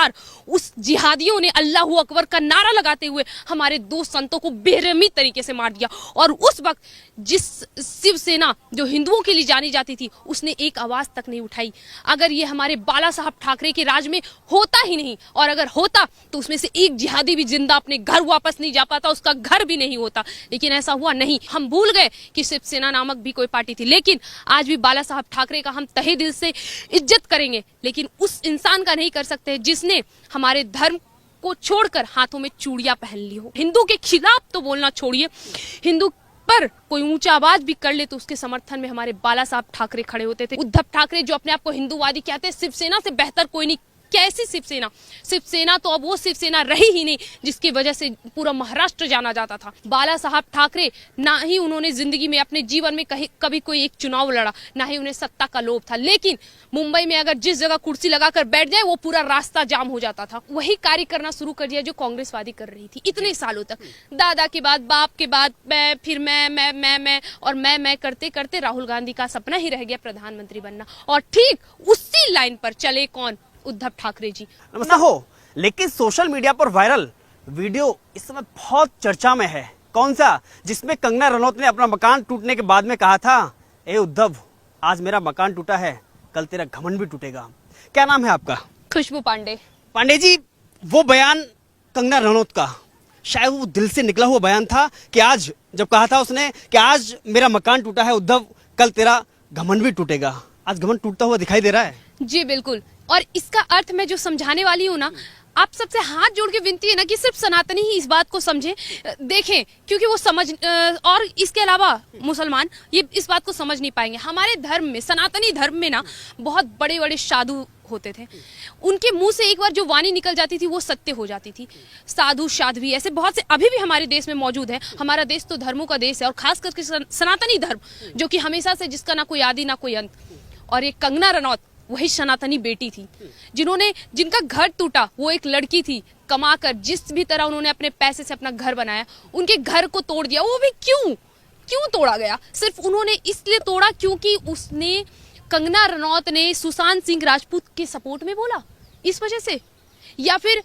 लगातार उस जिहादियों ने अल्लाहू अकबर का नारा लगाते हुए हमारे दो संतों को बेरहमी तरीके से मार दिया। और उस वक्त जिस शिवसेना जो हिंदुओं के लिए जानी जाती थी उसने एक आवाज तक नहीं उठाई। अगर ये हमारे बाला साहब ठाकरे के राज में होता ही नहीं, और अगर होता तो उसमें से एक जिहादी भी जिंदा अपने घर वापस नहीं जा पाता, उसका घर भी नहीं होता। लेकिन ऐसा हुआ नहीं। हम भूल गए कि शिवसेना नामक भी कोई पार्टी थी, लेकिन आज भी बाला साहब ठाकरे का हम तहे दिल से इज्जत करेंगे, लेकिन उस इंसान का नहीं कर सकते जिसने हमारे धर्म को छोड़कर हाथों में चूड़ियां पहन ली हो। हिंदू के खिलाफ तो बोलना छोड़िए, हिंदू पर कोई ऊंचा आवाज भी कर ले तो उसके समर्थन में हमारे बाला साहब ठाकरे खड़े होते थे। उद्धव ठाकरे जो अपने आप को हिंदूवादी कहते हैं, शिवसेना से बेहतर कोई नहीं। कैसी शिवसेना? शिवसेना तो अब वो शिवसेना रही ही नहीं जिसकी वजह से पूरा महाराष्ट्र जाना जाता था। बाला साहब ठाकरे ना ही उन्होंने जिंदगी में अपने जीवन में कभी कोई एक चुनाव लड़ा, ना ही उन्हें सत्ता का लोभ था, लेकिन मुंबई में अगर जिस जगह कुर्सी लगाकर बैठ जाए वो पूरा रास्ता जाम हो जाता था। वही कार्य करना शुरू कर दिया जो कांग्रेसवादी कर रही थी इतने सालों तक। दादा के बाद बाप के बाद मैं, फिर मैं और मैं करते करते राहुल गांधी का सपना ही रह गया प्रधानमंत्री बनना। और ठीक उसी लाइन पर चले कौन? उद्धव ठाकरे जी। नमस्कार हो, लेकिन सोशल मीडिया पर वायरल वीडियो इस समय बहुत चर्चा में है। कौन सा? जिसमें कंगना रनौत ने अपना मकान टूटने के बाद में कहा था, ए उद्धव, आज मेरा मकान टूटा है, कल तेरा घमंड भी टूटेगा। क्या नाम है आपका? खुशबू पांडे। पांडे जी, वो बयान कंगना रनौत का शायद वो दिल से निकला हुआ बयान था कि आज जब कहा था उसने कि आज मेरा मकान टूटा है उद्धव, कल तेरा घमंड भी टूटेगा, आज घमंड टूटता हुआ दिखाई दे रहा है। जी बिल्कुल। और इसका अर्थ मैं जो समझाने वाली हूँ ना, आप सबसे हाथ जोड़ के विनती है ना कि सिर्फ सनातनी ही इस बात को समझे, देखें, क्योंकि वो समझ और इसके अलावा मुसलमान ये इस बात को समझ नहीं पाएंगे। हमारे धर्म में, सनातनी धर्म में ना, बहुत बड़े बड़े साधु होते थे। उनके मुंह से एक बार जो वाणी निकल जाती थी वो सत्य हो जाती थी। साधु साध्वी ऐसे बहुत से अभी भी हमारे देश में मौजूद है। हमारा देश तो धर्मों का देश है, और खास करके सनातनी धर्म जो कि हमेशा से, जिसका ना कोई आदि ना कोई अंत। और ये कंगना रनौत वही सनातनी बेटी थी जिनका घर टूटा। वो एक लड़की थी, कमाकर जिस भी तरह उन्होंने अपने पैसे से अपना घर बनाया, उनके घर को तोड़ दिया। वो भी क्यों तोड़ा गया? सिर्फ उन्होंने इसलिए तोड़ा क्योंकि उसने, कंगना रनौत ने सुशांत सिंह राजपूत के सपोर्ट में बोला, इस वजह से? या फिर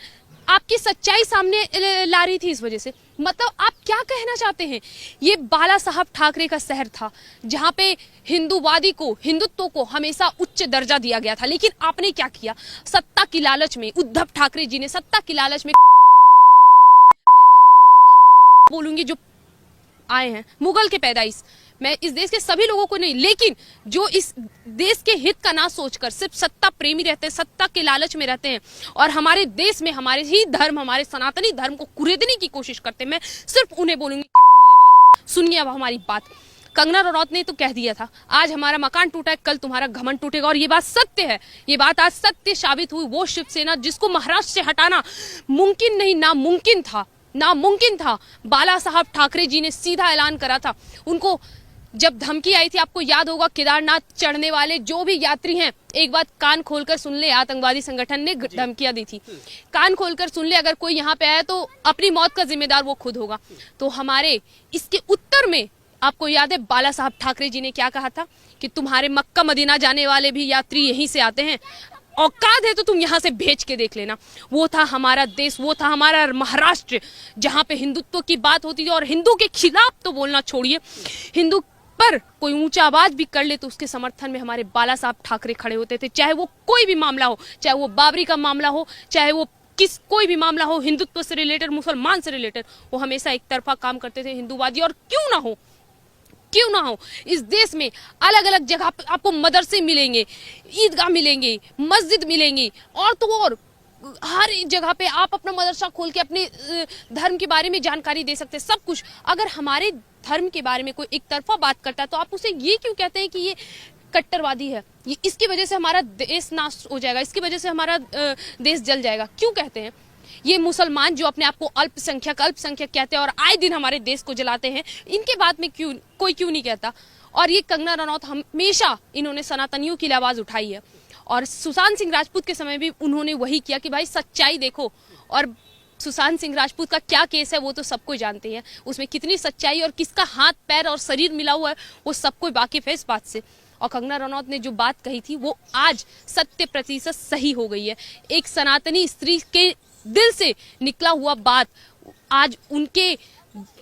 आपकी सच्चाई सामने ला रही थी, इस वजह से? मतलब आप क्या कहना चाहते हैं? ये बाला साहब ठाकरे का शहर था जहां पे हिंदूवादी को, हिंदुत्व को हमेशा उच्च दर्जा दिया गया था। लेकिन आपने क्या किया? सत्ता की लालच में, उद्धव ठाकरे जी ने सत्ता की लालच में बोलूंगी जो आए हैं मुगल के पैदाइश, मैं इस देश के सभी लोगों को नहीं, लेकिन जो इस देश के हित का ना सोचकर सिर्फ सत्ता प्रेमी रहते हैं, सत्ता के लालच में रहते हैं, और हमारे देश में हमारे ही धर्म, हमारे सनातनी धर्म को कुरेदने की कोशिश करते हैं, मैं सिर्फ उन्हें बोलूंगी। सुनिए अब हमारी बात। कंगना रनौत ने तो कह दिया था, आज हमारा मकान टूटा है, कल तुम्हारा घमंड टूटेगा, और ये बात सत्य है। ये बात आज सत्य साबित हुई। वो शिवसेना जिसको महाराष्ट्र से हटाना मुमकिन नहीं, नामुमकिन था, बाला साहब ठाकरे जी ने सीधा ऐलान करा था। उनको जब धमकी आई थी, आपको याद होगा, केदारनाथ चढ़ने वाले जो भी यात्री हैं, एक बात कान खोलकर सुन ले, आतंकवादी संगठन ने धमकियां दी थी, कान खोलकर सुन ले, अगर कोई यहाँ पे आया तो अपनी मौत का जिम्मेदार वो खुद होगा। तो हमारे इसके उत्तर में आपको याद है बाला साहब ठाकरे जी ने क्या कहा था कि तुम्हारे मक्का मदीना जाने वाले भी यात्री यहीं से आते हैं, औकात है तो तुम यहाँ से भेज के देख लेना। वो था हमारा देश, वो था हमारा महाराष्ट्र, जहाँ पे हिंदुत्व की बात होती थी। और हिंदू के खिलाफ तो बोलना छोड़िए, हिंदू पर कोई ऊंचा आवाज भी कर ले तो उसके समर्थन में हमारे बाला साहब ठाकरे खड़े होते थे। चाहे वो कोई भी मामला हो, चाहे वो बाबरी का मामला हो, चाहे वो कोई भी मामला हो, हिंदुत्व से रिलेटेड, मुसलमान से रिलेटेड, वो हमेशा एक तरफा काम करते थे हिंदूवादी। और क्यों ना हो, इस देश में अलग अलग जगह पे आपको मदरसे मिलेंगे, ईदगाह मिलेंगे, मस्जिद मिलेंगी, और तो और हर जगह पे आप अपना मदरसा खोल के अपने धर्म के बारे में जानकारी दे सकते हैं, सब कुछ। अगर हमारे धर्म के बारे में कोई एक तरफा बात करता है तो आप उसे ये क्यों कहते हैं कि ये कट्टरवादी है, ये इसकी वजह से हमारा देश नाश हो जाएगा, इसकी वजह से हमारा देश जल जाएगा, क्यों कहते हैं? ये मुसलमान जो अपने आप को अल्पसंख्यक कहते हैं और आए दिन हमारे देश को जलाते हैं, इनके बात में कोई क्यों नहीं कहता? और ये कंगना रनौत हमेशा इन्होंने सनातनियों की आवाज उठाई है, और सुशांत सिंह राजपूत के समय भी उन्होंने वही किया कि भाई सच्चाई देखो। और सुशांत सिंह राजपूत का क्या केस है वो तो सबको जानते हैं, उसमें कितनी सच्चाई और किसका हाथ पैर और शरीर मिला हुआ है वो सबको वाकिफ है इस बात से। और कंगना रनौत ने जो बात कही थी वो आज 100% सही हो गई है। एक सनातनी स्त्री के दिल से निकला हुआ बात आज उनके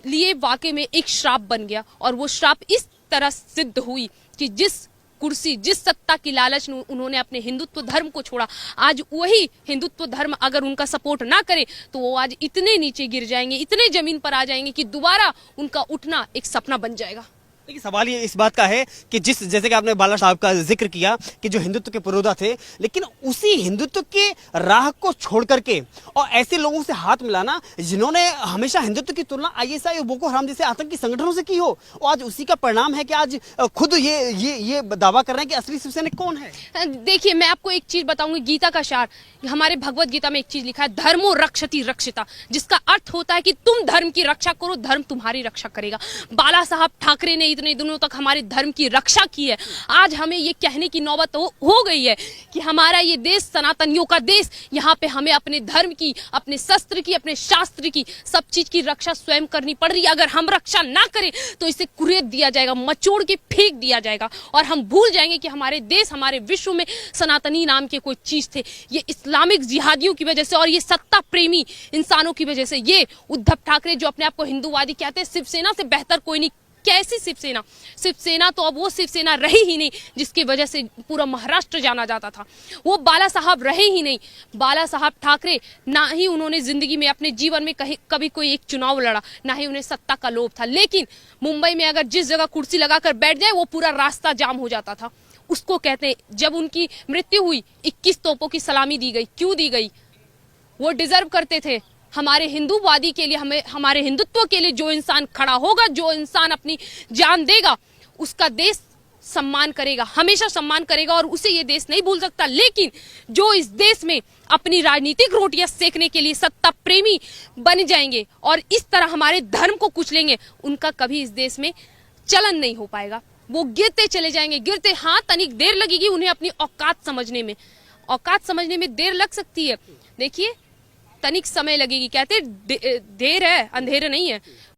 लिए वाकई में एक श्राप बन गया, और वो श्राप इस तरह सिद्ध हुई कि जिस कुर्सी, जिस सत्ता की लालच में उन्होंने अपने हिंदुत्व धर्म को छोड़ा, आज वही हिंदुत्व धर्म अगर उनका सपोर्ट ना करे तो वो आज इतने नीचे गिर जाएंगे, इतने जमीन पर आ जाएंगे कि दोबारा उनका उठना एक सपना बन जाएगा। देखिए, सवाल ये इस बात का है कि जैसे कि आपने बाला साहब का जिक्र किया कि जो हिंदुत्व के पुरोधा थे, लेकिन उसी हिंदुत्व के राह को छोड़ करके और ऐसे लोगों से हाथ मिलाना जिन्होंने हमेशा हिंदुत्व की तुलना आईएसआई और बोको हराम जैसे आतंकी संगठनों से की हो, और आज उसी का परिणाम है कि आज खुद ये दावा कर रहे हैं कि असली शिव सैनिक कौन है। देखिए, मैं आपको एक चीज बताऊंगी, गीता का सार, हमारे भगवत गीता में एक चीज लिखा है, धर्मो रक्षति रक्षिता, जिसका अर्थ होता है कि तुम धर्म की रक्षा करो, धर्म तुम्हारी रक्षा करेगा। बाला साहब ठाकरे ने इतने दिनों तक हमारे धर्म की रक्षा की है, आज हमें ये कहने की नौबत हो गई है कि हमारा ये देश सनातनियों का देश, यहाँ पे हमें अपने धर्म की, अपने शस्त्र की, अपने शास्त्र की, सब चीज की रक्षा स्वयं करनी पड़ रही है। अगर हम रक्षा ना करें तो इसे कुरेद दिया जाएगा, मचोड़ के फेंक दिया जाएगा, और हम भूल जाएंगे कि हमारे देश, हमारे विश्व में सनातनी नाम के कोई चीज थे। ये इस्लामिक जिहादियों की वजह से और ये सत्ता प्रेमी इंसानों की वजह से, ये उद्धव ठाकरे जो अपने आप को हिंदूवादी कहते हैं, शिवसेना से बेहतर कोई नहीं। कैसी शिवसेना? शिवसेना तो अब वो शिवसेना रही ही नहीं जिसकी वजह से पूरा महाराष्ट्र जाना जाता था। वो बाला साहब रहे ही नहीं। बाला साहब ठाकरे, ना ही उन्होंने जिंदगी में, अपने जीवन में कभी कोई एक चुनाव लड़ा, ना ही उन्हें सत्ता का लोभ था। लेकिन मुंबई में अगर जिस जगह कुर्सी लगाकर बैठ जाए वो पूरा रास्ता जाम हो जाता था। उसको कहते हैं, जब उनकी मृत्यु हुई 21 तोपों की सलामी दी गई। क्यों दी गई? वो डिजर्व करते थे। हमारे हिंदूवादी के लिए, हमें, हमारे हिंदुत्व के लिए जो इंसान खड़ा होगा, जो इंसान अपनी जान देगा, उसका देश सम्मान करेगा, हमेशा सम्मान करेगा, और उसे ये देश नहीं भूल सकता। लेकिन जो इस देश में अपनी राजनीतिक रोटियां सेकने के लिए सत्ता प्रेमी बन जाएंगे और इस तरह हमारे धर्म को कुचलेंगे, उनका कभी इस देश में चलन नहीं हो पाएगा। वो गिरते चले जाएंगे, गिरते। हाँ, तनिक देर लगेगी उन्हें अपनी औकात समझने में। औकात समझने में देर लग सकती है। देखिए, तनिक समय लगेगी। कहते देर है, अंधेर नहीं है।